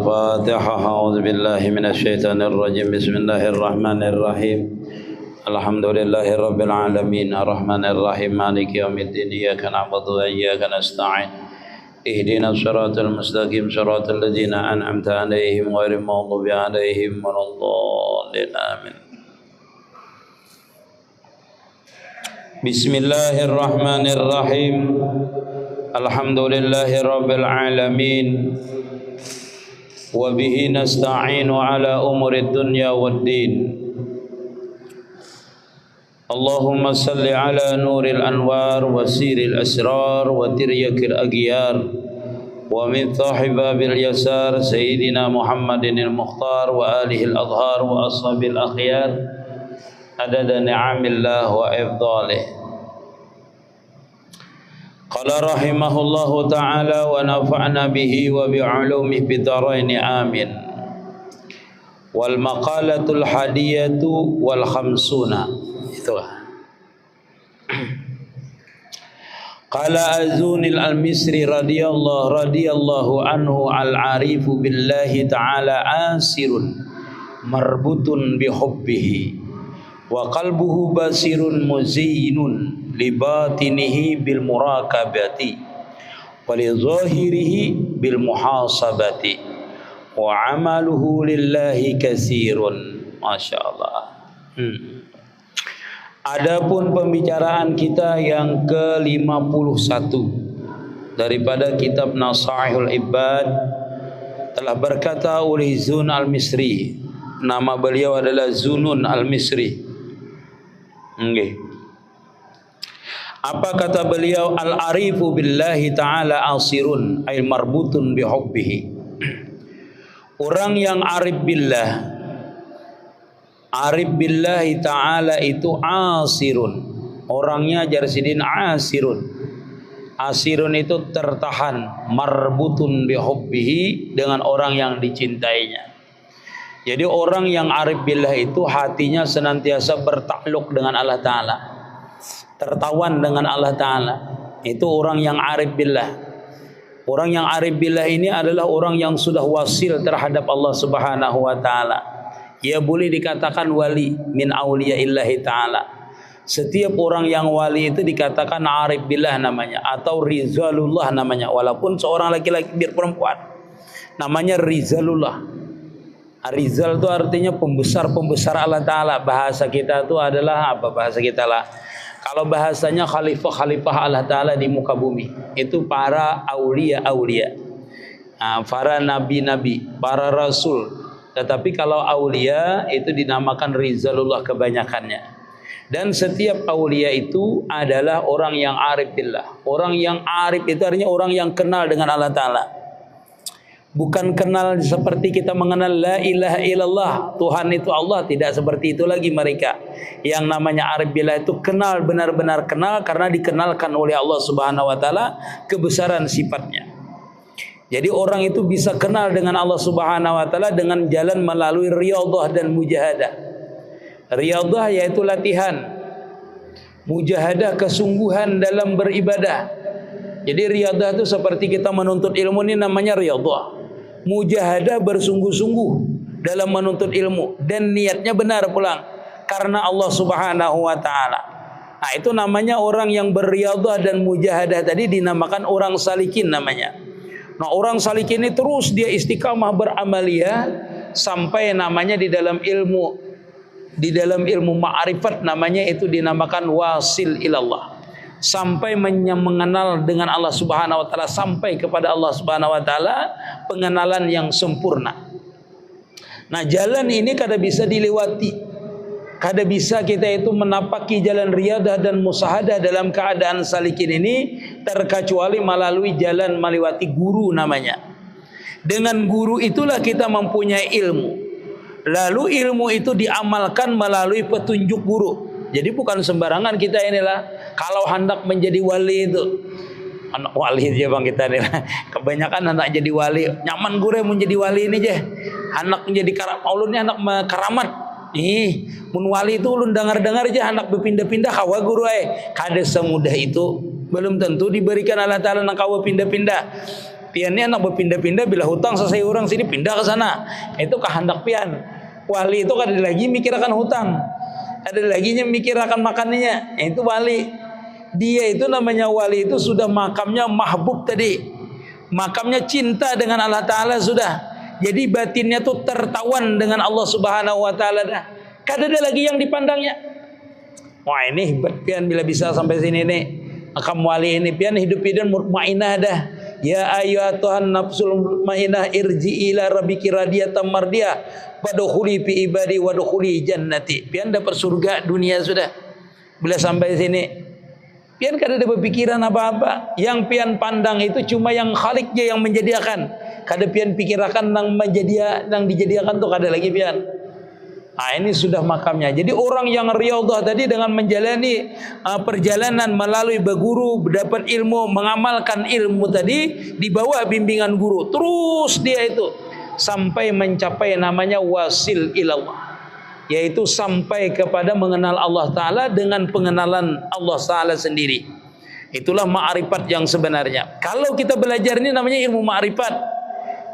الفاتحة. أعوذ بالله من الشيطان الرجيم. بسم الله الرحمن الرحيم. الحمد لله رب العالمين الرحمن الرحيم مالك يوم الدين. إياك نعبد وإياك نستعين. اهدنا الصراط المستقيم صراط الذين أنعمت عليهم غير المغضوب عليهم ولا الضالين. آمين. بسم الله الرحمن الرحيم. الحمد لله رب العالمين وبه نستعين على أمور الدنيا والدين. اللهم صل على نور الأنوار وسير الأسرار وتريك الأغيار ومن صاحب باب اليسار سيدنا محمد المختار وآله الأطهار وأصحاب الأخيار عدد نعم الله وإفضاله. قال رحمه الله تعالى ونفعنا به وبعلومه بالدارين آمين. والمقالة الحادية والخمسون. قال أزون المصري رضي الله عنه العارف بالله تعالى آسر مربوط بحبه وقلبه بصير مزين لباطنه بالمراقبة ولظاهره بالمحاسبة وعمله لله كثير. Masya Allah. Adapun pembicaraan kita yang ke-51 daripada kitab Nasaihul Ibad telah berkata oleh Zun al-Misri. Nama beliau adalah Zunun al-Misri. Apa kata beliau? Al-arifu billahi ta'ala asirun ay marbutun bihubbihi. Orang yang arif billah, arif billahi ta'ala itu asirun. Orangnya jarsidin asirun. Asirun itu tertahan, marbutun bihubbihi, dengan orang yang dicintainya. Jadi orang yang arif billah itu hatinya senantiasa bertakluk dengan Allah Ta'ala, tertawan dengan Allah Ta'ala. Itu orang yang arif billah. Orang yang arif billah ini adalah orang yang sudah wasil terhadap Allah Subhanahu wa Ta'ala. Ia boleh dikatakan wali min awliyaillahi ta'ala. Setiap orang yang wali itu dikatakan arif billah namanya, atau rizalullah namanya. Walaupun seorang laki-laki biar perempuan, namanya rizalullah. Rizal itu artinya pembesar-pembesar Allah Ta'ala. Bahasa kita itu adalah apa bahasa kita lah? Kalau bahasanya khalifah-khalifah Allah Ta'ala di muka bumi, itu para aulia-aulia, para nabi-nabi, para rasul. Tetapi kalau aulia itu dinamakan rizalullah kebanyakannya. Dan setiap aulia itu adalah orang yang arif billah. Orang yang arif itu artinya orang yang kenal dengan Allah Ta'ala. Bukan kenal seperti kita mengenal la ilaha illallah, Tuhan itu Allah. Tidak seperti itu lagi mereka. Yang namanya arif billah itu kenal, benar-benar kenal, karena dikenalkan oleh Allah Subhanahu wa Ta'ala kebesaran sifatnya. Jadi orang itu bisa kenal dengan Allah Subhanahu wa Ta'ala dengan jalan melalui riyadhah dan mujahadah. Riyadhah yaitu latihan, mujahadah kesungguhan dalam beribadah. Jadi riyadhah itu seperti kita menuntut ilmu, ini namanya riyadhah. Mujahadah bersungguh-sungguh dalam menuntut ilmu dan niatnya benar pulang karena Allah Subhanahu wa Ta'ala. Nah, itu namanya orang yang berriyadhah dan mujahadah tadi dinamakan orang salikin namanya. Nah, orang salikin ini terus dia istiqamah beramaliyah sampai namanya di dalam ilmu ma'rifat namanya itu dinamakan wasil ilallah. Sampai mengenal dengan Allah Subhanahu wa Ta'ala, sampai kepada Allah Subhanahu wa Ta'ala pengenalan yang sempurna. Nah, jalan ini kada bisa dilewati, kada bisa kita itu menapaki jalan riyadah dan musahadah dalam keadaan salikin ini terkecuali melalui jalan melewati guru namanya. Dengan guru itulah kita mempunyai ilmu. Lalu ilmu itu diamalkan melalui petunjuk guru. Jadi bukan sembarangan kita inilah kalau hendak menjadi wali itu. Anak wali aja bang kita nih. Kebanyakan anak jadi wali. Nyaman gue menjadi wali ini aja. Anak menjadi ulun anak karamat. Mun wali itu ulun dengar-dengar aja anak berpindah-pindah kawa guru kada semudah itu. Belum tentu diberikan Allah Ta'ala nak kawa pindah-pindah. Piannya anak berpindah-pindah, bila hutang selesai orang sini pindah ke sana. Itu kehendak pian. Wali itu ada lagi mikir akan hutang, ada lagi mikir akan makannya. Itu wali. Dia itu namanya wali itu sudah makamnya mahbub tadi. Makamnya cinta dengan Allah Ta'ala sudah. Jadi batinnya tuh tertawan dengan Allah Subhanahu Wa Ta'ala dah. Kada ada lagi yang dipandangnya. Wah ini hebat pian bila bisa sampai sini nih. Makam wali ini pian hidup pian mutmainah dah. Ya ayyuhatuhan nafsul mutmainah irji ila rabbiki radiyatan mardiyah wadkhuli fi ibadi wadkhuli jannati. Pian dapat surga dunia sudah. Bila sampai sini pian kada ada berpikiran apa-apa. Yang pian pandang itu cuma yang Khaliknya yang menjadikan. Kada pian pikirakan nang dijadikan tuh kada lagi pian. Nah, ini sudah makamnya. Jadi orang yang riyadhah tadi dengan menjalani perjalanan melalui berguru, dapat ilmu, mengamalkan ilmu tadi di bawah bimbingan guru. Terus dia itu sampai mencapai namanya wasil ilallah. Yaitu sampai kepada mengenal Allah Ta'ala dengan pengenalan Allah Ta'ala sendiri. Itulah ma'rifat yang sebenarnya. Kalau kita belajar ini namanya ilmu ma'rifat.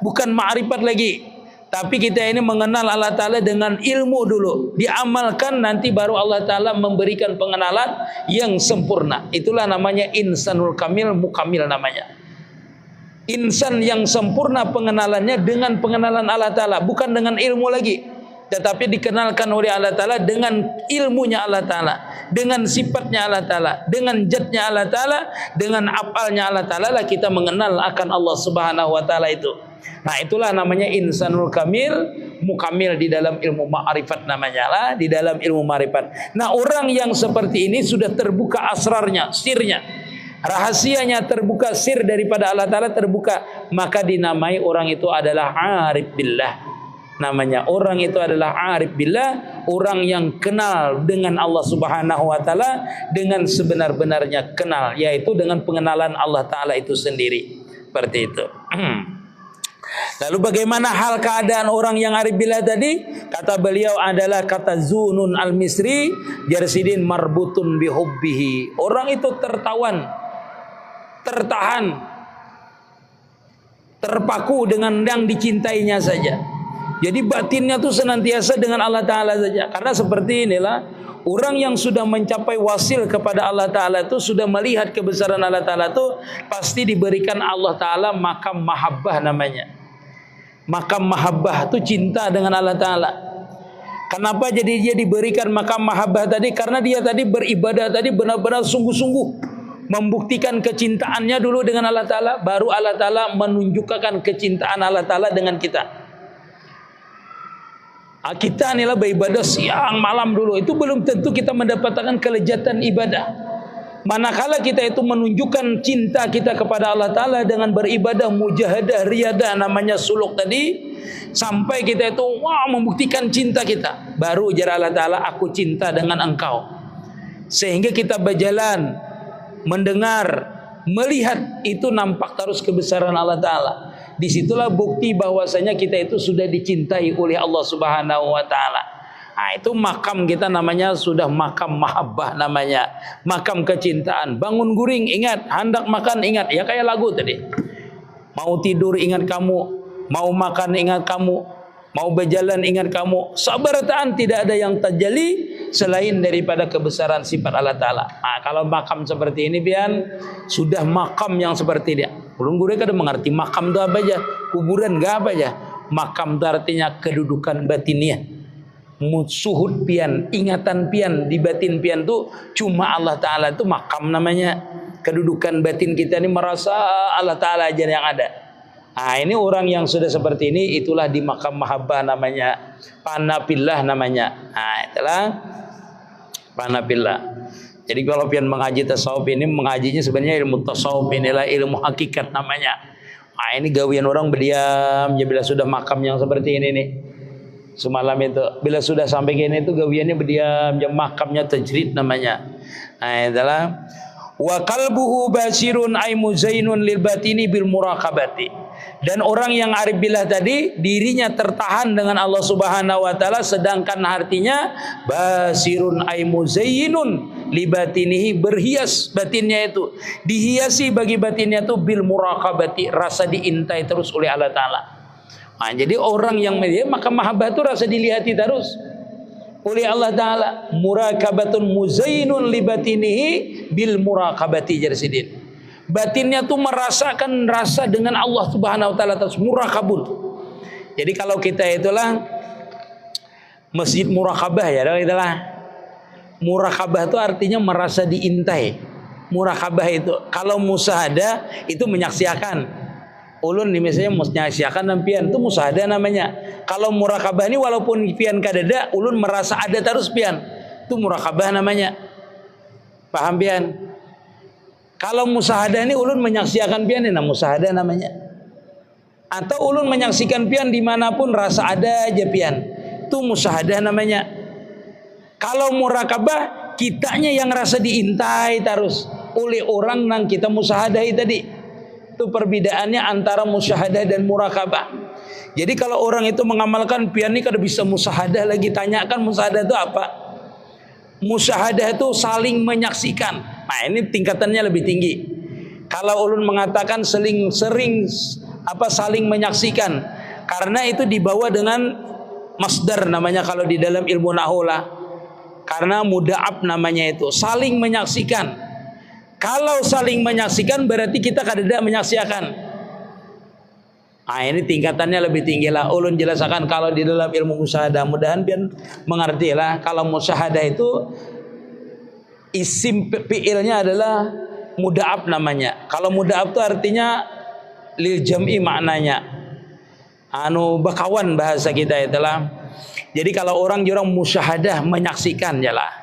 Bukan ma'rifat lagi. Tapi kita ini mengenal Allah Ta'ala dengan ilmu dulu. Diamalkan nanti baru Allah Ta'ala memberikan pengenalan yang sempurna. Itulah namanya insanul kamil mukamil namanya. Insan yang sempurna pengenalannya dengan pengenalan Allah Ta'ala. Bukan dengan ilmu lagi. Tetapi dikenalkan oleh Allah Ta'ala dengan ilmunya Allah Ta'ala. Dengan sifatnya Allah Ta'ala. Dengan jatnya Allah Ta'ala. Dengan apalnya Allah Ta'ala lah kita mengenal akan Allah Subhanahu Wa Ta'ala itu. Nah itulah namanya insanul kamil mukamil di dalam ilmu ma'rifat namanya lah, di dalam ilmu ma'rifat. Nah orang yang seperti ini sudah terbuka asrarnya, sirnya, rahasianya terbuka, sir daripada Allah Ta'ala terbuka, maka dinamai orang itu adalah arif billah. Namanya orang itu adalah arif billah, orang yang kenal dengan Allah Subhanahu Wa Ta'ala dengan sebenar-benarnya kenal, yaitu dengan pengenalan Allah Ta'ala itu sendiri. Seperti itu. Lalu bagaimana hal keadaan orang yang arif billah tadi? Kata beliau adalah kata Zunun al-Misri, Jarsidin marbutun bihubbihi. Orang itu tertawan, tertahan, terpaku dengan yang dicintainya saja. Jadi batinnya tuh senantiasa dengan Allah Ta'ala saja. Karena seperti inilah orang yang sudah mencapai wasil kepada Allah Ta'ala itu sudah melihat kebesaran Allah Ta'ala itu pasti diberikan Allah Ta'ala makam mahabbah namanya. Makam mahabbah itu cinta dengan Allah Ta'ala. Kenapa jadi dia diberikan makam mahabbah tadi? Karena dia tadi beribadah tadi benar-benar sungguh-sungguh membuktikan kecintaannya dulu dengan Allah Ta'ala. Baru Allah Ta'ala menunjukkan kecintaan Allah Ta'ala dengan kita. Kita inilah beribadah siang malam dulu. Itu belum tentu kita mendapatkan kelezatan ibadah. Manakala kita itu menunjukkan cinta kita kepada Allah Ta'ala dengan beribadah mujahadah riyadah namanya suluk tadi, sampai kita itu membuktikan cinta kita, baru ujar Allah Ta'ala aku cinta dengan engkau. Sehingga kita berjalan, mendengar, melihat, itu nampak terus kebesaran Allah Ta'ala. Disitulah bukti bahwasanya kita itu sudah dicintai oleh Allah Subhanahu Wa Ta'ala. Nah itu makam kita namanya sudah makam mahabbah namanya. Makam kecintaan. Bangun guring ingat, hendak makan ingat. Ya kayak lagu tadi. Mau tidur ingat kamu, mau makan ingat kamu, mau berjalan ingat kamu. Sabaratan tidak ada yang terjadi selain daripada kebesaran sifat Allah Ta'ala. Nah kalau makam seperti ini pian, sudah makam yang seperti dia. Belum guring kada mengerti makam itu apa aja. Kuburan gak apa aja. Makam itu artinya kedudukan batinnya. Suhud pian, ingatan pian di batin pian tu cuma Allah Ta'ala itu makam namanya. Kedudukan batin kita ini merasa Allah Ta'ala aja yang ada. Nah ini orang yang sudah seperti ini, itulah di makam mahabbah namanya, panapillah namanya. Nah itulah panapillah. Jadi kalau pian mengaji tasawuf ini, mengajinya sebenarnya ilmu tasawuf inilah ilmu hakikat namanya. Nah ini gawian orang berdiam ya bila sudah makam yang seperti ini nih. Semalam itu bila sudah sampai gini itu gawiannya berdiam, jam makamnya tajrid namanya. Nah itulah wa qalbuhu basirun ay muzainun lil batini bil muraqabati. Dan orang yang arif billah tadi dirinya tertahan dengan Allah Subhanahu Wa Ta'ala, sedangkan artinya basirun ay muzainun libatinihi, berhias batinnya itu, dihiasi bagi batinnya itu bil muraqabati, rasa diintai terus oleh Allah Ta'ala. Nah, jadi orang yang maka mahabbah itu rasa dilihati terus oleh Allah Ta'ala. Muraqabatun muzainun libatinihi bil muraqabati jarsidin. Batinnya tuh merasakan rasa dengan Allah Subhanahu Wa Ta'ala terus, muraqabun. Jadi kalau kita itulah masjid muraqabah ya, itulah muraqabah itu artinya merasa diintai. Muraqabah itu kalau musyahadah itu menyaksikan. Ulun misalnya menyaksikan dan pian itu musyahadah namanya. Kalau muraqabah ini walaupun pian kadada, ulun merasa ada terus pian, itu muraqabah namanya. Paham pian? Kalau musyahadah ini ulun menyaksikan pian, ini musyahadah namanya. Atau ulun menyaksikan pian dimanapun rasa ada aja pian, itu musyahadah namanya. Kalau muraqabah kitanya yang rasa diintai terus oleh orang nang kita musyahadai tadi. Itu perbedaannya antara musyahadah dan muraqabah. Jadi kalau orang itu mengamalkan pian ini kada bisa musyahadah lagi, tanyakan musyahadah itu apa? Musyahadah itu saling menyaksikan. Nah, ini tingkatannya lebih tinggi. Kalau ulun mengatakan saling menyaksikan, karena itu dibawa dengan masdar namanya kalau di dalam ilmu nahwu lah. Karena muda'ab namanya itu, saling menyaksikan. Kalau saling menyaksikan berarti kita kadada menyaksikan. Nah, ini tingkatannya lebih tinggi lah. Ulun jelaskan kalau di dalam ilmu musyahadah, mudahan pian mengerti lah. Kalau musyahadah itu isim fi'ilnya adalah muda'ab namanya. Kalau muda'ab itu artinya lil jam'i maknanya. Bakawan bahasa kita itulah. Jadi kalau orang musyahadah menyaksikan jalah.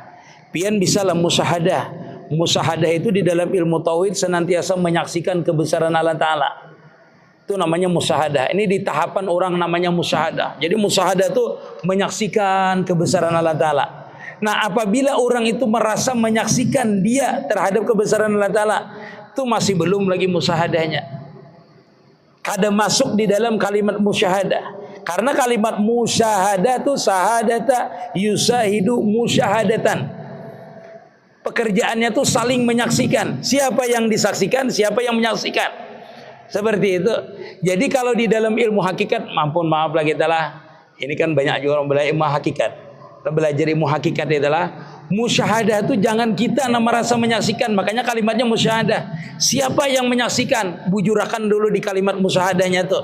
Pian bisa lah musyahadah. Musyahadah itu di dalam ilmu tauhid senantiasa menyaksikan kebesaran Allah Ta'ala. Itu namanya musyahadah. Ini di tahapan orang namanya musyahadah. Jadi musyahadah itu menyaksikan kebesaran Allah Ta'ala. Nah, apabila orang itu merasa menyaksikan dia terhadap kebesaran Allah Ta'ala, itu masih belum lagi musyahadahnya. Kada masuk di dalam kalimat musyahadah. Karena kalimat musyahadah itu sahadata yusahidu musyahadatan. Pekerjaannya itu saling menyaksikan. Siapa yang disaksikan, siapa yang menyaksikan. Seperti itu. Jadi kalau di dalam ilmu hakikat, maaf lah kita lah. Ini kan banyak juga orang belajar ilmu hakikat. Belajar ilmu hakikat adalah musyahadah itu jangan kita merasa menyaksikan. Makanya kalimatnya musyahadah. Siapa yang menyaksikan? Bujurakan dulu di kalimat musyahadahnya itu.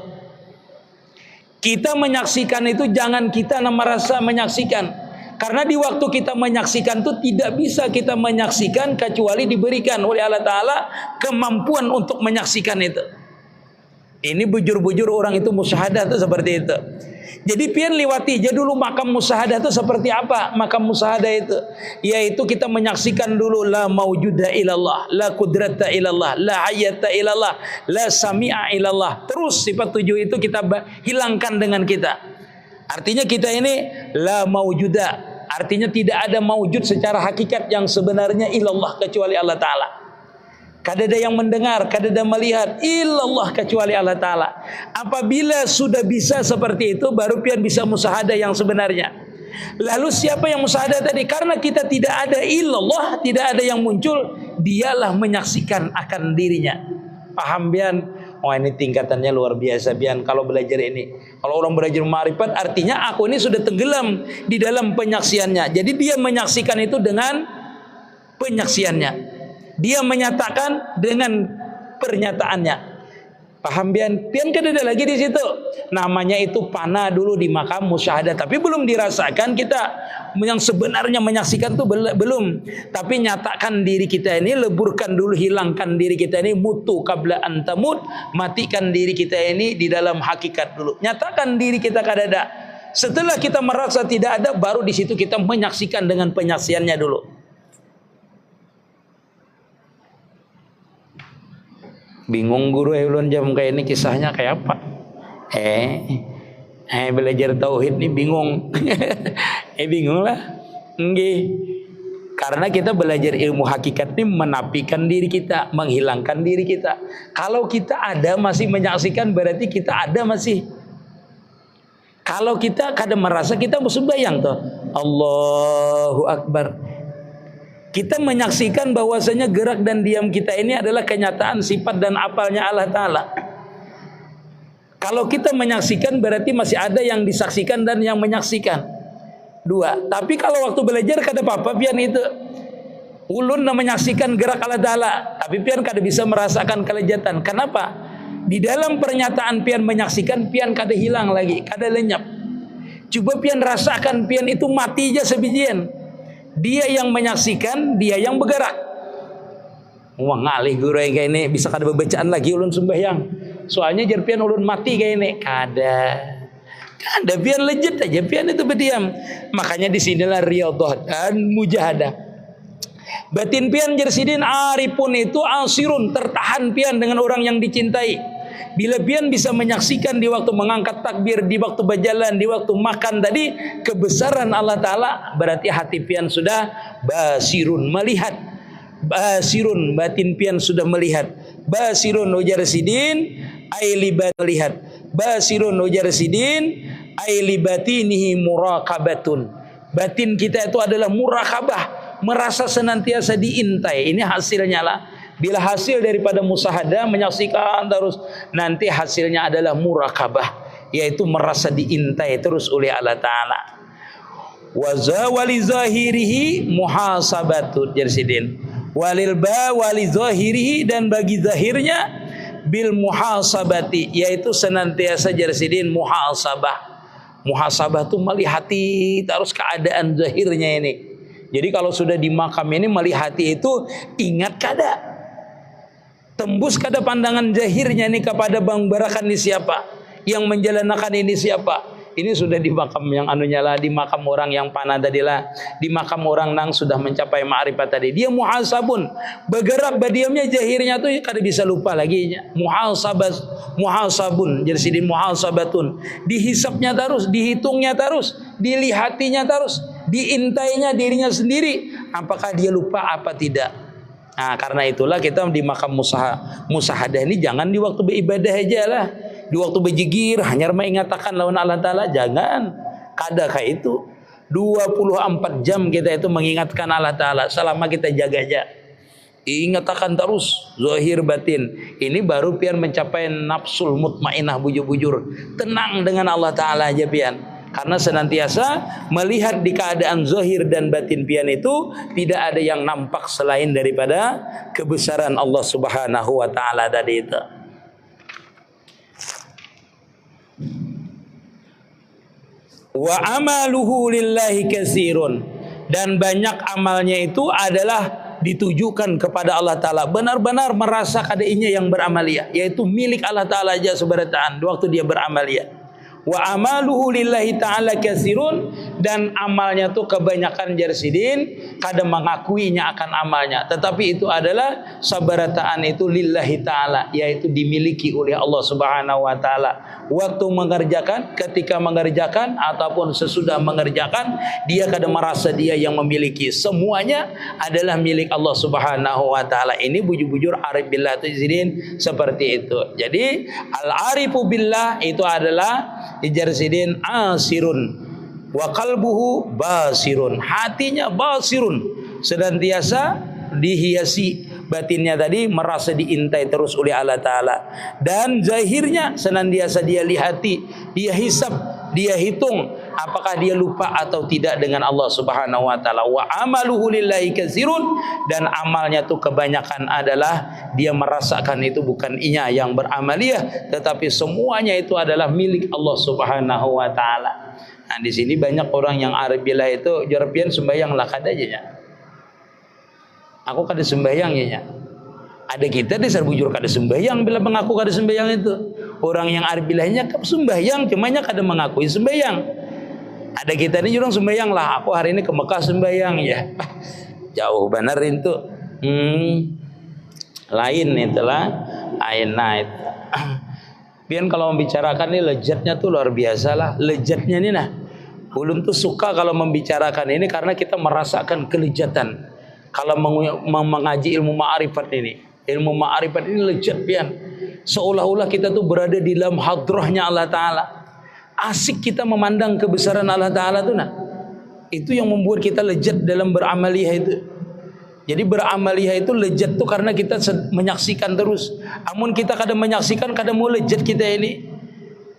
Kita menyaksikan itu jangan kita merasa menyaksikan. Karena di waktu kita menyaksikan itu tidak bisa kita menyaksikan kecuali diberikan oleh Allah Ta'ala kemampuan untuk menyaksikan itu. Ini bujur-bujur orang itu musyahadah itu seperti itu. Jadi pian liwati aja dulu makam musyahadah itu seperti apa? Makam musyahadah itu yaitu kita menyaksikan dulu la maujuda ilallah, la kudrata ilallah, la hayata ilallah, la sami'a ilallah. Terus sifat 7 itu kita hilangkan dengan kita. Artinya kita ini la maujuda, artinya tidak ada maujud secara hakikat yang sebenarnya ilallah kecuali Allah Ta'ala. Kadada yang mendengar, kadada melihat, illallah kecuali Allah Ta'ala. Apabila sudah bisa seperti itu, baru pian bisa musyahadah yang sebenarnya. Lalu siapa yang musyahadah tadi? Karena kita tidak ada illallah, tidak ada yang muncul, dialah menyaksikan akan dirinya. Paham pian? Oh, ini tingkatannya luar biasa pian kalau belajar ini. Kalau orang belajar ma'rifat artinya aku ini sudah tenggelam di dalam penyaksiannya. Jadi dia menyaksikan itu dengan penyaksiannya. Dia menyatakan dengan pernyataannya. Paham pian? Pian kan ada lagi di situ. Namanya itu panah dulu di makam musyahadah, tapi belum dirasakan kita yang sebenarnya menyaksikan itu belum. Tapi nyatakan diri kita ini, leburkan dulu, hilangkan diri kita ini, mutu qabla antamut, matikan diri kita ini di dalam hakikat dulu. Nyatakan diri kita kadada. Setelah kita merasa tidak ada, baru di situ kita menyaksikan dengan penyaksiannya dulu. Bingung guru ulun jam kayak ini kisahnya kayak apa? Belajar tauhid nih bingung. Bingung lah. Nggih. Karena kita belajar ilmu hakikat ini menafikan diri kita, menghilangkan diri kita. Kalau kita ada masih menyaksikan berarti kita ada masih. Kalau kita kadang merasa kita sembahyang tuh. Allahu Akbar. Kita menyaksikan bahwasanya gerak dan diam kita ini adalah kenyataan sifat dan apalnya Allah Ta'ala. Kalau kita menyaksikan berarti masih ada yang disaksikan dan yang menyaksikan. Dua. Tapi kalau waktu belajar kada apa-apa pian itu. Ulun menyaksikan gerak Allah Ta'ala. Tapi pian kada bisa merasakan kelezatan. Kenapa? Di dalam pernyataan pian menyaksikan, pian kada hilang lagi, kada lenyap. Coba pian rasakan, pian itu mati aja sebijian. Dia yang menyaksikan, dia yang bergerak. Wah ngalih guru kayak ini bisa kada bacaan lagi ulun sembahyang. Soalnya jar pian ulun mati kayak ini. Kada pian legit aja pian itu berdiam. Makanya disinilah riyadhah dan mujahadah. Batin pian jar sidin arifun itu asirun, tertahan pian dengan orang yang dicintai. Bila pian bisa menyaksikan di waktu mengangkat takbir, di waktu berjalan, di waktu makan tadi kebesaran Allah Ta'ala, berarti hati pian sudah basirun, melihat. Basirun, batin pian sudah melihat. Basirun ujar sidin ailibat melihat. Basirun ujar sidin ailibatinihi muraqabatun. Batin kita itu adalah murakabah, merasa senantiasa diintai. Ini hasilnya lah. Bila hasil daripada musahadah, menyaksikan terus, nanti hasilnya adalah murakabah, yaitu merasa diintai terus oleh Allah Ta'ala. Wali zahirihi muhasabatun jarsidin. Walil ba wali zahirihi, dan bagi zahirnya bil muhasabati, yaitu senantiasa jarsidin muhasabah. Muhasabah itu melihati terus keadaan zahirnya ini. Jadi kalau sudah di makam ini melihati itu, ingat kada, tembus kada pandangan zahirnya ini kepada bang barakan ini siapa, yang menjalankan ini siapa. Ini sudah di makam yang anunya lah, di makam orang yang panah tadi lah, di makam orang nang sudah mencapai ma'rifat tadi. Dia muhasabun, bergerak badiamnya zahirnya tuh kada bisa lupa lagi. Muhasabun, jadi sidin muhasabatun, dihisapnya terus, dihitungnya terus, dilihatinya terus, diintainya dirinya sendiri, apakah dia lupa apa tidak. Nah, karena itulah kita di makam musahadah ini jangan di waktu beribadah aja lah. Di waktu berjigir hanya mengatakan lawan Allah Ta'ala, jangan. Kada kayak itu 24 jam kita itu mengingatkan Allah Ta'ala selama kita jaga aja. Ingatkan terus zahir batin. Ini baru pian mencapai nafsul mutmainah, bujur-bujur tenang dengan Allah Ta'ala aja pian. Karena senantiasa melihat di keadaan zahir dan batin pian itu tidak ada yang nampak selain daripada kebesaran Allah Subhanahu wa Ta'ala tadi itu. Wa amaluhu lillahi katsirun, dan banyak amalnya itu adalah ditujukan kepada Allah Ta'ala. Benar-benar merasa kadainya yang beramalia, yaitu milik Allah Ta'ala aja subhanahu waktu dia beramalia. Wa amaluhu lillahi ta'ala katsirun, dan amalnya tuh kebanyakan jarsidin kada mengakuinya akan amalnya, tetapi itu adalah sabarataan itu lillahi ta'ala, yaitu dimiliki oleh Allah Subhanahu wa Ta'ala. Waktu mengerjakan, ketika mengerjakan ataupun sesudah mengerjakan, dia kada merasa dia yang memiliki, semuanya adalah milik Allah Subhanahu wa Ta'ala. Ini bujur-bujur arif billah jarsidin seperti itu. Jadi al-arifu billah itu adalah jarsidin asirun wa qalbuhu basirun, hatinya basirun, senantiasa dihiasi batinnya tadi merasa diintai terus oleh Allah Ta'ala, dan zahirnya senantiasa dia lihati, dia hisab, dia hitung apakah dia lupa atau tidak dengan Allah Subhanahu wa Ta'ala. Wa amaluhu lillahi katsirun, dan amalnya tuh kebanyakan adalah dia merasakan itu bukan inya yang beramaliyah, tetapi semuanya itu adalah milik Allah Subhanahu wa Ta'ala. Nah, di sini banyak orang yang arif billah itu jarapian sembahyang lah kada aja ya. Aku kada sembahyang ya. Ada kita dasar bujur kada sembahyang bila mengaku kada sembahyang itu. Orang yang arif billahnya sembahyang, cumanya kada mengakui sembahyang. Ada kita ini orang sembahyang lah, aku hari ini ke Mekah sembahyang ya. Jauh benar itu. Lain itulah, lain night. Pian kalau membicarakan ini lezatnya tuh luar biasa lah. Lezatnya ini nah. Ulun tuh suka kalau membicarakan ini karena kita merasakan kelezatan. Kalau mengaji ilmu ma'rifat ini. Ilmu ma'rifat ini lezat pian. Seolah-olah kita tuh berada di dalam hadrahnya Allah Ta'ala. Asik kita memandang kebesaran Allah Ta'ala tuh nah. Itu yang membuat kita lezat dalam beramaliyah itu. Jadi beramaliyah itu lejat tuh karena kita menyaksikan terus. Amun kita kadang menyaksikan, kadang mau lejat kita ini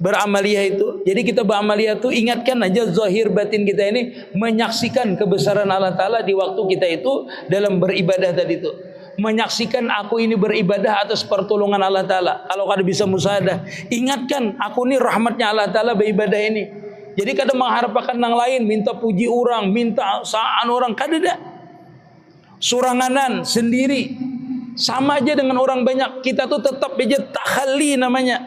beramaliyah itu. Jadi kita beramaliyah itu ingatkan aja zahir batin kita ini menyaksikan kebesaran Allah Ta'ala di waktu kita itu dalam beribadah tadi itu. Menyaksikan aku ini beribadah atas pertolongan Allah Ta'ala. Kalau kada bisa musahadah, ingatkan aku ini rahmatnya Allah Ta'ala beribadah ini. Jadi kada mengharapkan yang lain, minta puji orang, minta saan orang, kada dah. Suranganan sendiri sama aja dengan orang banyak. Kita tuh tetap aja takhalli namanya,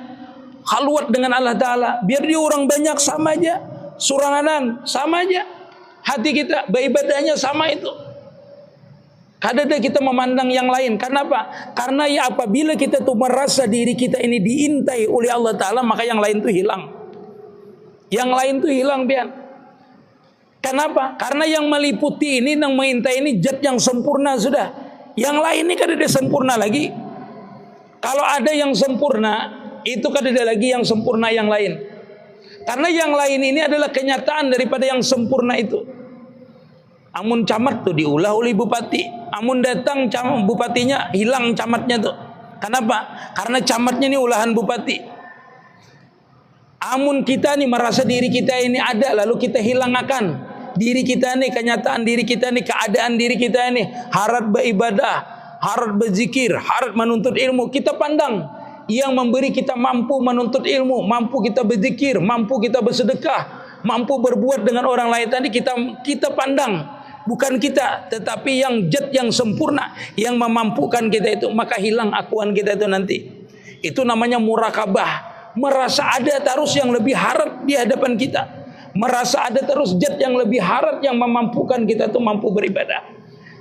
khalwat dengan Allah Ta'ala. Biar dia orang banyak sama aja, suranganan sama aja, hati kita beribadahnya sama itu. Kada ada kita memandang yang lain. Kenapa? Karena ya apabila kita tuh merasa diri kita ini diintai oleh Allah Ta'ala, maka yang lain tuh hilang. Yang lain tuh hilang pian. Kenapa? Karena yang meliputi ini, yang mengintai ini zat yang sempurna sudah. Yang lain ini kada ada sempurna lagi. Kalau ada yang sempurna, itu kada ada lagi yang sempurna yang lain. Karena yang lain ini adalah kenyataan daripada yang sempurna itu. Amun camat tuh diulah oleh bupati. Amun datang bupatinya hilang camatnya tuh. Kenapa? Karena camatnya ini ulahan bupati. Amun kita nih merasa diri kita ini ada, lalu kita hilang akan diri kita nih, kenyataan diri kita nih, keadaan diri kita ini, harap beribadah, harap berzikir, harap menuntut ilmu, kita pandang yang memberi kita mampu menuntut ilmu, mampu kita berzikir, mampu kita bersedekah, mampu berbuat dengan orang lain tadi, kita pandang bukan kita, tetapi yang zat yang sempurna yang memampukan kita itu, maka hilang akuan kita itu nanti. Itu namanya murakabah, merasa ada terus yang lebih harap di hadapan kita. Merasa ada terus zat yang lebih harap yang memampukan kita itu mampu beribadah.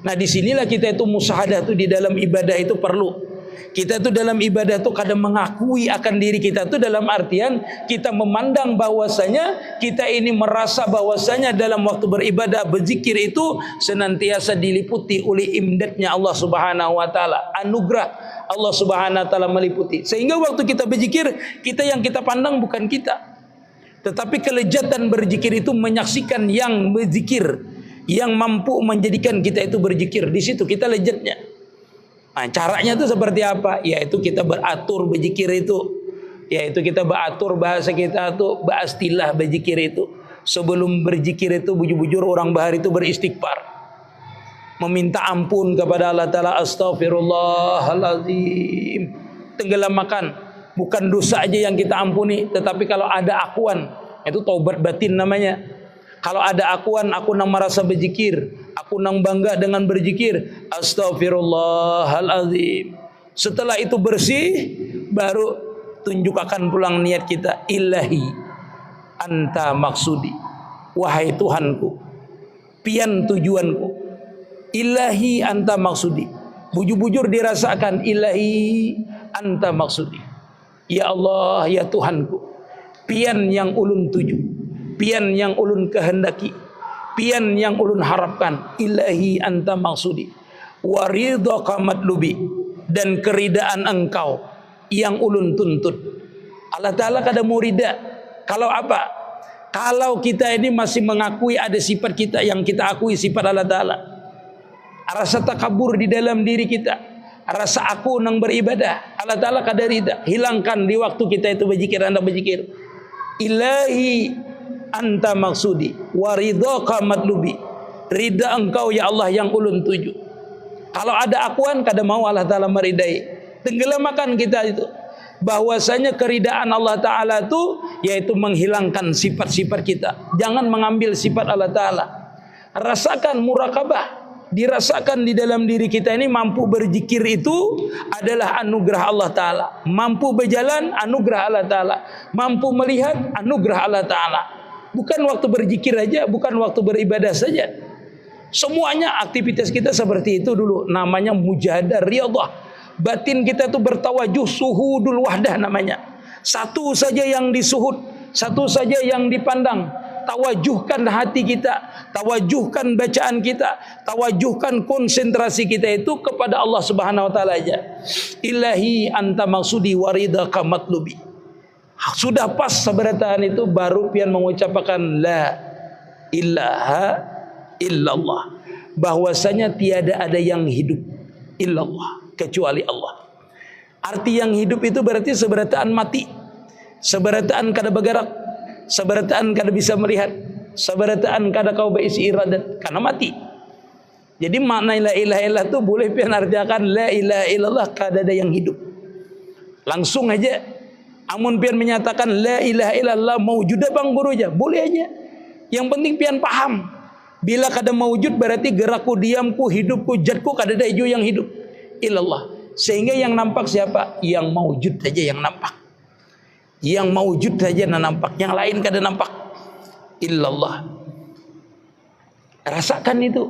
Nah disinilah kita itu musahadah itu di dalam ibadah itu perlu. Kita itu dalam ibadah itu kadang mengakui akan diri kita itu dalam artian kita memandang bahwasanya kita ini merasa bahwasanya dalam waktu beribadah berzikir itu senantiasa diliputi oleh imdadnya Allah Subhanahu Wa Taala, anugerah Allah Subhanahu Wa Taala meliputi. Sehingga waktu kita berzikir, kita yang kita pandang bukan kita. Tetapi kelezatan berzikir itu menyaksikan yang berzikir, yang mampu menjadikan kita itu berzikir. Di situ kita lezatnya. Nah, caranya itu seperti apa? Yaitu kita beratur berzikir itu. Yaitu kita beratur bahasa kita itu, berastilah berzikir itu. Sebelum berzikir itu bujur-bujur orang bahar itu beristighfar. Meminta ampun kepada Allah Ta'ala, astaghfirullahaladzim. Tenggelamkan. Bukan dosa aja yang kita ampuni, tetapi kalau ada akuan, itu taubat batin namanya. Kalau ada akuan, aku nang merasa berzikir, aku nang bangga dengan berzikir, astaghfirullahaladzim. Setelah itu bersih, baru tunjukkan pulang niat kita, ilahi anta maksudi, wahai Tuhanku, pian tujuanku, ilahi anta maksudi. Bujur-bujur dirasakan, ilahi anta maksudi. Ya Allah, ya Tuhanku, pian yang ulun tuju, pian yang ulun kehendaki, pian yang ulun harapkan, ilahi anta maksudi, waridhaka matlubi, dan keridaan engkau yang ulun tuntut. Allah Ta'ala kada mau rida. Kalau apa? Kalau kita ini masih mengakui ada sifat kita yang kita akui sifat Allah Ta'ala, rasa takabur di dalam diri kita, rasa aku nang beribadah, Allah Ta'ala kada rida. Hilangkan di waktu kita itu berzikir, anda berzikir, ilahi anta maksudi waridhaka matlubi, rida engkau ya Allah yang ulun tuju. Kalau ada akuan kada mau Allah Ta'ala meridai. Tenggelamakan kita itu bahwasanya keridaan Allah Ta'ala itu yaitu menghilangkan sifat-sifat kita. Jangan mengambil sifat Allah Ta'ala. Rasakan murakabah, dirasakan di dalam diri kita ini mampu berzikir itu adalah anugerah Allah Ta'ala. Mampu berjalan, anugerah Allah Ta'ala. Mampu melihat, anugerah Allah Ta'ala. Bukan waktu berzikir aja, bukan waktu beribadah saja. Semuanya aktivitas kita seperti itu dulu. Namanya mujahadah riyadhah. Batin kita itu bertawajuh, suhudul wahdah namanya. Satu saja yang disuhud, satu saja yang dipandang. Tawajuhkan hati kita, tawajuhkan bacaan kita, tawajuhkan konsentrasi kita itu kepada Allah Subhanahu Wa Taala aja. Ilahi anta maksudi waridhaka matlubi. Sudah pas seberataan itu baru pian mengucapkan la ilaha illallah. bahwasanya tiada ada yang hidup illallah, kecuali Allah. Arti yang hidup itu berarti seberataan mati, seberataan kada bergerak, seberataan kada bisa melihat, seberataan kada kau berisi iradat karena mati. Jadi makna la ilaha illallah itu boleh pian artikan la ilaha illallah kada ada yang hidup. Langsung aja. Amun pian menyatakan la ilaha illallah maujudah bang guru aja, boleh aja. Yang penting pian paham. Bila kada maujud berarti gerakku, diamku, hidupku, jatku kada ada yang hidup. Illallah. Sehingga yang nampak siapa? Yang maujud saja yang nampak. Yang maujud saja yang nampak, yang lain kada nampak. Illallah. Rasakan itu.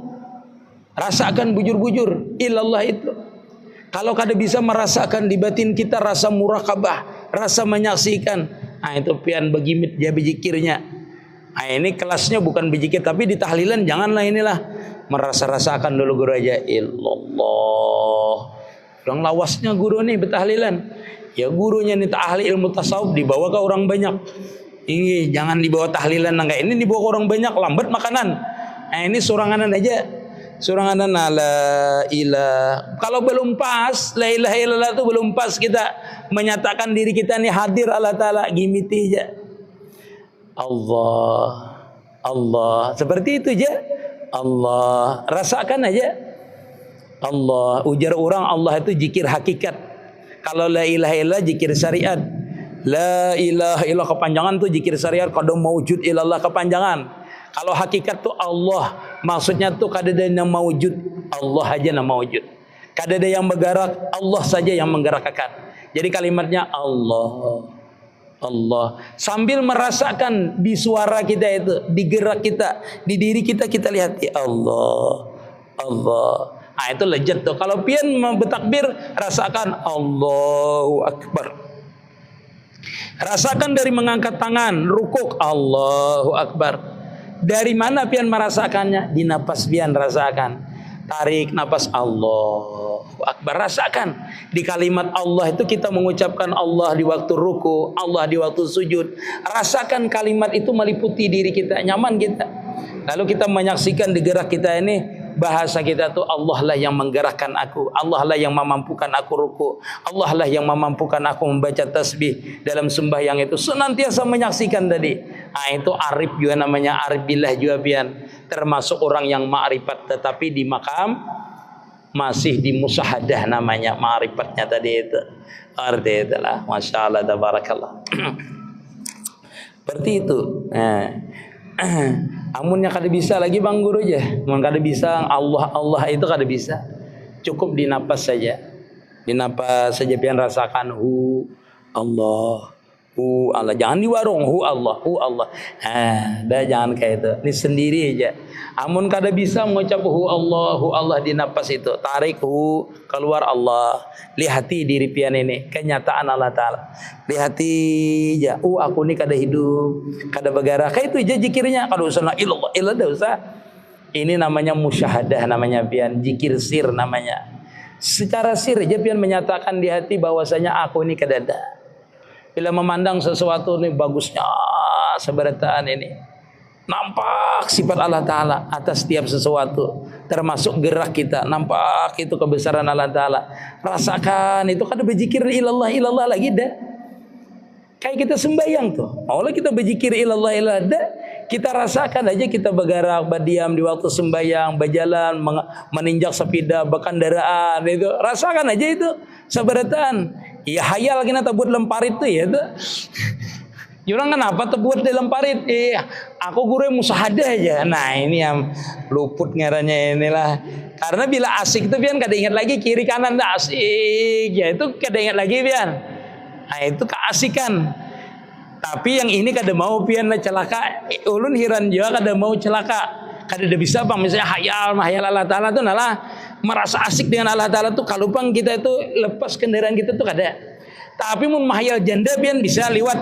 Rasakan bujur-bujur illallah itu. Kalau kada bisa merasakan di batin kita rasa muraqabah, rasa menyaksikan, nah itu pian begimit dia berzikirnya. Nah ini kelasnya bukan berzikir tapi di tahlilan janganlah inilah merasa-rasakan dulu guru aja illallah. Orang lawasnya guru nih betahlilan. Ya gurunya nih ahli ilmu tasawuf dibawa ke orang banyak. Ini jangan dibawa tahlilan enggak, ini dibawa ke orang banyak lambat makanan. Nah ini suranganan aja. Suranganan la ilah. Kalau belum pas la ilaha illallah itu belum pas kita menyatakan diri kita ini hadir Allah Ta'ala, gimiti aja Allah Allah seperti itu aja Allah, rasakan aja Allah. Ujar orang Allah itu zikir hakikat. Kalau la ilaha illallah zikir syariat. La ilaha illallah kepanjangan tuh zikir syariat. Kalau maujud illallah kepanjangan. Kalau hakikat tuh Allah, maksudnya tuh kada ada yang maujud, Allah aja yang maujud. Kada ada yang bergerak, Allah saja yang menggerakkan. Jadi kalimatnya Allah, Allah. Sambil merasakan di suara kita itu, di gerak kita, di diri kita, kita lihat ya Allah, Allah. Ah itu lejat tuh. Kalau pian mau bertakbir, rasakan Allahu Akbar. Rasakan dari mengangkat tangan, rukuk Allahu Akbar. Dari mana pian merasakannya? Di napas pian rasakan. Tarik napas Allahu Akbar, rasakan. Di kalimat Allah itu kita mengucapkan Allah di waktu ruku, Allah di waktu sujud. Rasakan kalimat itu meliputi diri kita, nyaman kita. Lalu kita menyaksikan di gerak kita ini, bahasa kita tuh Allah lah yang menggerakkan aku, Allah lah yang memampukan aku ruku, Allah lah yang memampukan aku membaca tasbih dalam sembahyang itu. Senantiasa menyaksikan tadi. Nah itu arif juga namanya, arif billah juga pian. Termasuk orang yang ma'rifat tetapi di makam masih di musyahadah namanya ma'rifatnya tadi itu. Arti itulah, masya Allah, tabarakallah. Seperti itu. Amunnya kada bisa lagi bang guru aja. Mun kada bisa Allah Allah itu kada bisa. Cukup di napas saja. Di napas saja pian rasakan hu Allah. Hu Allah. Jangan di warung hu Allah, hu Allah. Dah jangan kayak itu. Ini sendiri aja. Amun kada bisa mengucap hu Allah di napas itu. Tarik hu keluar Allah. Lihati diri pian ini kenyataan Allah Ta'ala. Lihati aja. Aku ni kada hidup, kada bergerak. Kayak itu aja zikirnya. Kada usah ilallah, ilallah usah. Ini namanya musyahadah, namanya pian zikir sir namanya. Secara sir aja pian menyatakan di hati bahwasanya aku ini kada ada. Bila memandang sesuatu ini bagusnya seberataan ini, nampak sifat Allah Ta'ala atas setiap sesuatu, termasuk gerak kita, nampak itu kebesaran Allah Ta'ala. Rasakan itu, kada berzikir ilallah ilallah lagi dah. Kayak kita sembahyang tuh, maulah kita berzikir ilallah ilallah dah. Kita rasakan aja, kita bergerak, berdiam di waktu sembahyang, berjalan, meninjak sepeda, berkendaraan itu, rasakan aja itu seberataan. Ya hayal kita buat lemparit tuh ya tuh. Jurang kenapa tuh buat dalam parit? Aku guru musahadah aja. Nah ini yang luput ngarannya inilah. Karena bila asik itu pian kada ingat lagi kiri kanan dah asik. Ya itu kada ingat lagi pian. Nah itu keasikan. Tapi yang ini kada mau pian celaka. Ulun hiran juga kada mau celaka. Kada ada bisa bang. Misalnya hayal Allah Ta'ala tuh nalah merasa asik dengan Allah Ta'ala tuh. Kalau bang kita itu lepas kendaraan kita tuh kada. Tapi mun mahayal janda pian bisa liwat.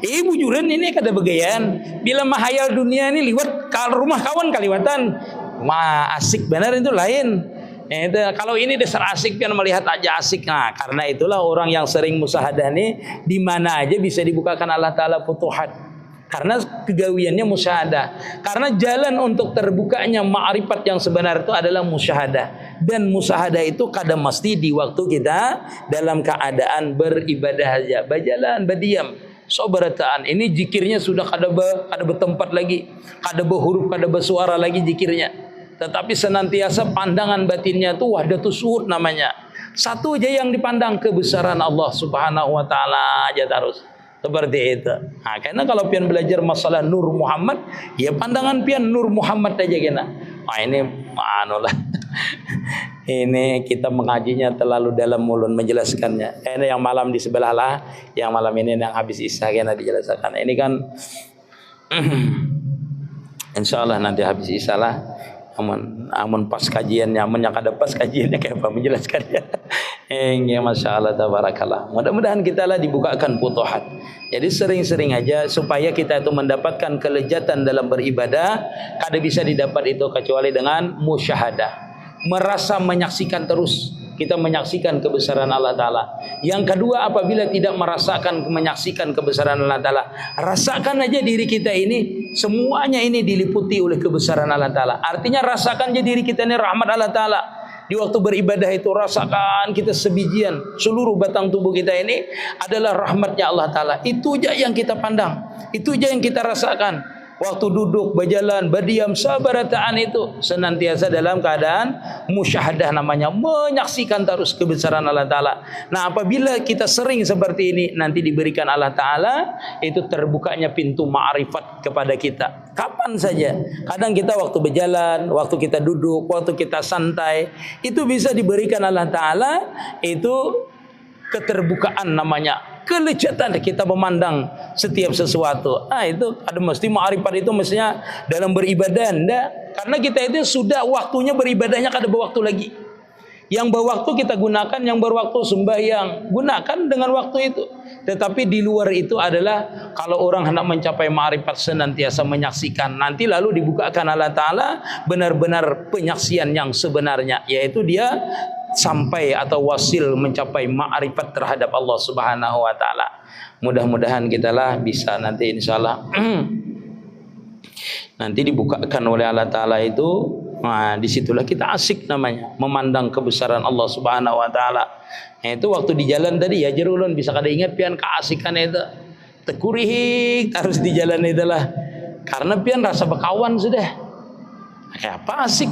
Bujuran ini kada begayaan. Bila mahayal dunia ini liwat kalau rumah kawan kaliwatan. Mah asik benar itu lain. Itu kalau ini dasar asik pian melihat aja asik. Nah, karena itulah orang yang sering musahadah nih di mana aja bisa dibukakan Allah Ta'ala futuhat. Karena kegawiannya musyahadah. Karena jalan untuk terbukanya ma'rifat yang sebenar itu adalah musyahadah. Dan musyahadah itu kadang mesti di waktu kita dalam keadaan beribadah saja. Berjalan, berdiam. Sobarataan. Ini zikirnya sudah kada bertempat lagi. Kada berhuruf, kada bersuara lagi zikirnya. Tetapi senantiasa pandangan batinnya itu wahdatus syuhud namanya. Satu aja yang dipandang, kebesaran Allah Subhanahu wa taala aja terus. Seperti itu. Nah, karena kalau pian belajar masalah Nur Muhammad, ya pandangan pian Nur Muhammad aja kena. Nah, ini lah. Ini kita mengajinya terlalu dalam mulun menjelaskannya. Ini yang malam di sebelah lah, yang malam ini yang habis isya kena dijelaskan. Ini kan insyaallah nanti habis isya lah. Amun pas kajiannya, amun yang ada pas kajiannya kayak apa menjelaskannya. Ya masya Allah tabarakallah. Mudah-mudahan kita lah dibukakan futuhat. Jadi sering-sering aja supaya kita itu mendapatkan kelezatan dalam beribadah. Kada bisa didapat itu kecuali dengan musyahadah. Merasa menyaksikan terus. Kita menyaksikan kebesaran Allah Ta'ala. Yang kedua, apabila tidak merasakan menyaksikan kebesaran Allah Ta'ala, rasakan aja diri kita ini, semuanya ini diliputi oleh kebesaran Allah Ta'ala. Artinya rasakan aja diri kita ini rahmat Allah Ta'ala. Di waktu beribadah itu rasakan kita sebijian, seluruh batang tubuh kita ini adalah rahmatnya Allah Ta'ala. Itu aja yang kita pandang, itu aja yang kita rasakan. Waktu duduk, berjalan, berdiam, sabarataan itu senantiasa dalam keadaan musyahadah namanya, menyaksikan terus kebesaran Allah Ta'ala. Nah, apabila kita sering seperti ini, nanti diberikan Allah Ta'ala, itu terbukanya pintu ma'rifat kepada kita. Kapan saja. Kadang kita waktu berjalan, waktu kita duduk, waktu kita santai, itu bisa diberikan Allah Ta'ala, itu keterbukaan namanya. Kelezatan kita memandang setiap sesuatu. Ah, itu ada mesti ma'rifat itu mestinya dalam beribadah enggak. Karena kita itu sudah waktunya beribadahnya kada berwaktu lagi. Yang berwaktu kita gunakan, yang berwaktu sembahyang gunakan dengan waktu itu. Tetapi di luar itu adalah kalau orang hendak mencapai ma'rifat senantiasa menyaksikan, nanti lalu dibukakan Allah Ta'ala benar-benar penyaksian yang sebenarnya, yaitu dia sampai atau wasil mencapai ma'rifat terhadap Allah Subhanahu wa taala. Mudah-mudahan kita lah bisa nanti insyaallah nanti dibukakan oleh Allah Ta'ala itu. Nah, disitulah kita asik namanya, memandang kebesaran Allah Subhanahu wa taala. Nah, itu waktu di jalan tadi ya jerulun bisa kada ingat pian keasikan itu. Tekurih harus di jalan itulah. Karena pian rasa berkawan sudah. Kayak apa asik?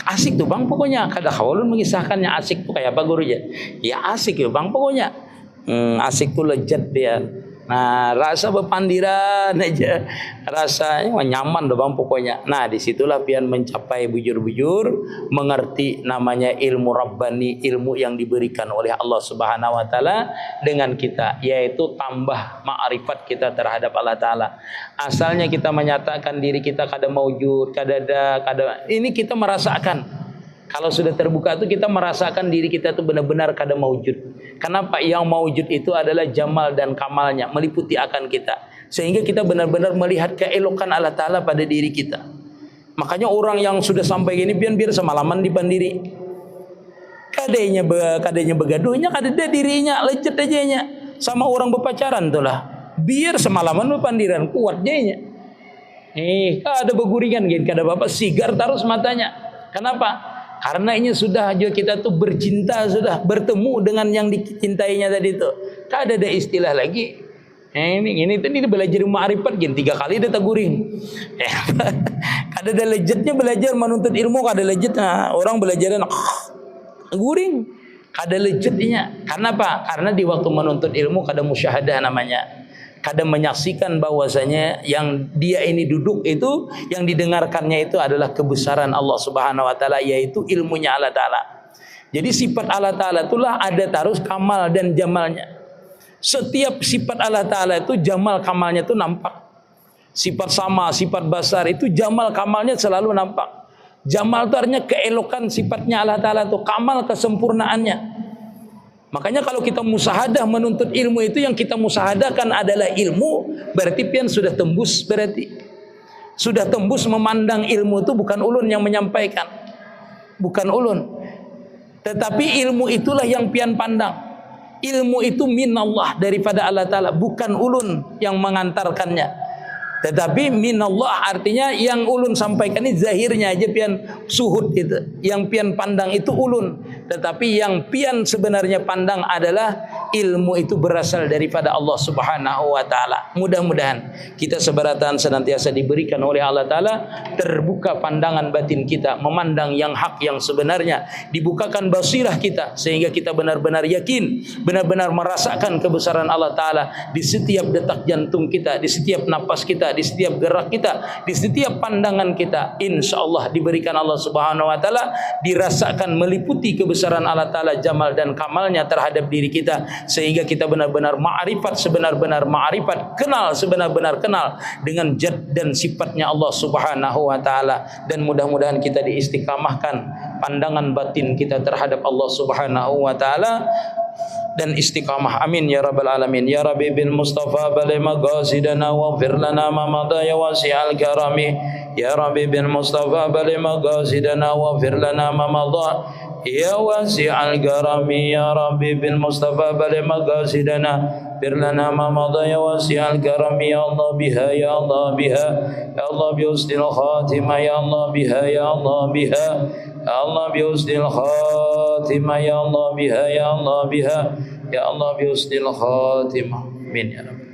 Asik tuh bang pokoknya. Kada khawalun mengisahkannya asik tuh kayak apa gurunya. Ya asik ya bang pokoknya. Asik tuh lezat dia. Nah, rasa berpandiran aja, rasanya nyaman doang pokoknya. Nah, disitulah pian mencapai bujur-bujur, mengerti namanya ilmu Rabbani, ilmu yang diberikan oleh Allah Subhanahu Wa Taala dengan kita, yaitu tambah ma'rifat kita terhadap Allah Taala. Asalnya kita menyatakan diri kita kada maujud, kada ada, kada. Ini kita merasakan. Kalau sudah terbuka itu kita merasakan diri kita itu benar-benar kada maujud. Kenapa? Yang maujud itu adalah jamal dan kamalnya meliputi akan kita. Sehingga kita benar-benar melihat keelokan Allah Ta'ala pada diri kita. Makanya orang yang sudah sampai gini biar semalaman di pandiri. Kadenya begaduhnya kada ada dirinya, lecet aja sama orang berpacaran tuh lah. Biar semalaman berpandiran kuat dia. Kada berguringan gini, kada apa sigar terus matanya. Kenapa? Karena ini sudah aja kita tuh bercinta, sudah bertemu dengan yang dicintainya tadi itu. Tak ada istilah lagi. Ini belajar ma'rifat gini 3 kali dia teguring. Kada ada lejatnya belajar menuntut ilmu, kada lejat. Nah, orang belajaran guring. Kada lejatnya. Karena apa? Karena di waktu menuntut ilmu kada musyahadah namanya. Kada menyaksikan bahwasanya yang dia ini duduk itu, yang didengarkannya itu adalah kebesaran Allah Subhanahu wa taala, yaitu ilmunya Allah Taala. Jadi sifat Allah Taala itulah ada terus kamal dan jamalnya. Setiap sifat Allah Taala itu jamal kamalnya itu nampak. Sifat sama, sifat basar itu jamal kamalnya selalu nampak. Jamal itu artinya keelokan sifatnya Allah Taala itu, kamal kesempurnaannya. Makanya kalau kita musahadah menuntut ilmu itu, yang kita musahadahkan adalah ilmu, berarti pian sudah tembus, berarti sudah tembus memandang ilmu itu bukan ulun yang menyampaikan. Bukan ulun. Tetapi ilmu itulah yang pian pandang. ilmu itu minallah, daripada Allah Ta'ala, bukan ulun yang mengantarkannya. Tetapi minallah artinya yang ulun sampaikan ini zahirnya aja pian suhud itu, yang pian pandang itu ulun, tetapi yang pian sebenarnya pandang adalah ilmu itu berasal daripada Allah Subhanahu wa taala. Mudah-mudahan kita sebaratan senantiasa diberikan oleh Allah Ta'ala terbuka pandangan batin kita, memandang yang hak, yang sebenarnya, dibukakan basirah kita sehingga kita benar-benar yakin, benar-benar merasakan kebesaran Allah Ta'ala di setiap detak jantung kita, di setiap napas kita, di setiap gerak kita, di setiap pandangan kita. InsyaAllah diberikan Allah Subhanahu wa taala, dirasakan meliputi kebesaran Allah Ta'ala, jamal dan kamalnya terhadap diri kita, sehingga kita benar-benar ma'rifat sebenar-benar ma'rifat, kenal sebenar-benar kenal dengan zat dan sifatnya Allah Subhanahu wa taala. Dan mudah-mudahan kita diistiqamahkan pandangan batin kita terhadap Allah Subhanahu wa taala dan istiqamah, amin ya rabbal alamin. Ya Rabbi bil Mustafa balagh maqasidana waghfir lana ma madha ya wasi'al karami. Ya Rabbi bil Mustafa balagh maqasidana waghfir lana ma madha ya wasi'al karami. Ya Rabbi bil Mustafa balagh maqasidana waghfir lana ma madha ya wasi'al karami. Ya Allah biha, ya Allah biha, ya Allah bi husnil khatimah, ya Allah biha, ya Allah biha, ya Allah bi husnil khatimah, ya Allah biha, ya Allah biha, ya Allah bi husnil khatimah. Amin ya Rabb.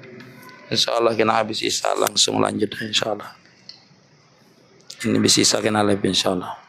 Insyaallah kita habis isya langsung lanjut insyaallah. Ini bisa isya kena lebih insyaallah.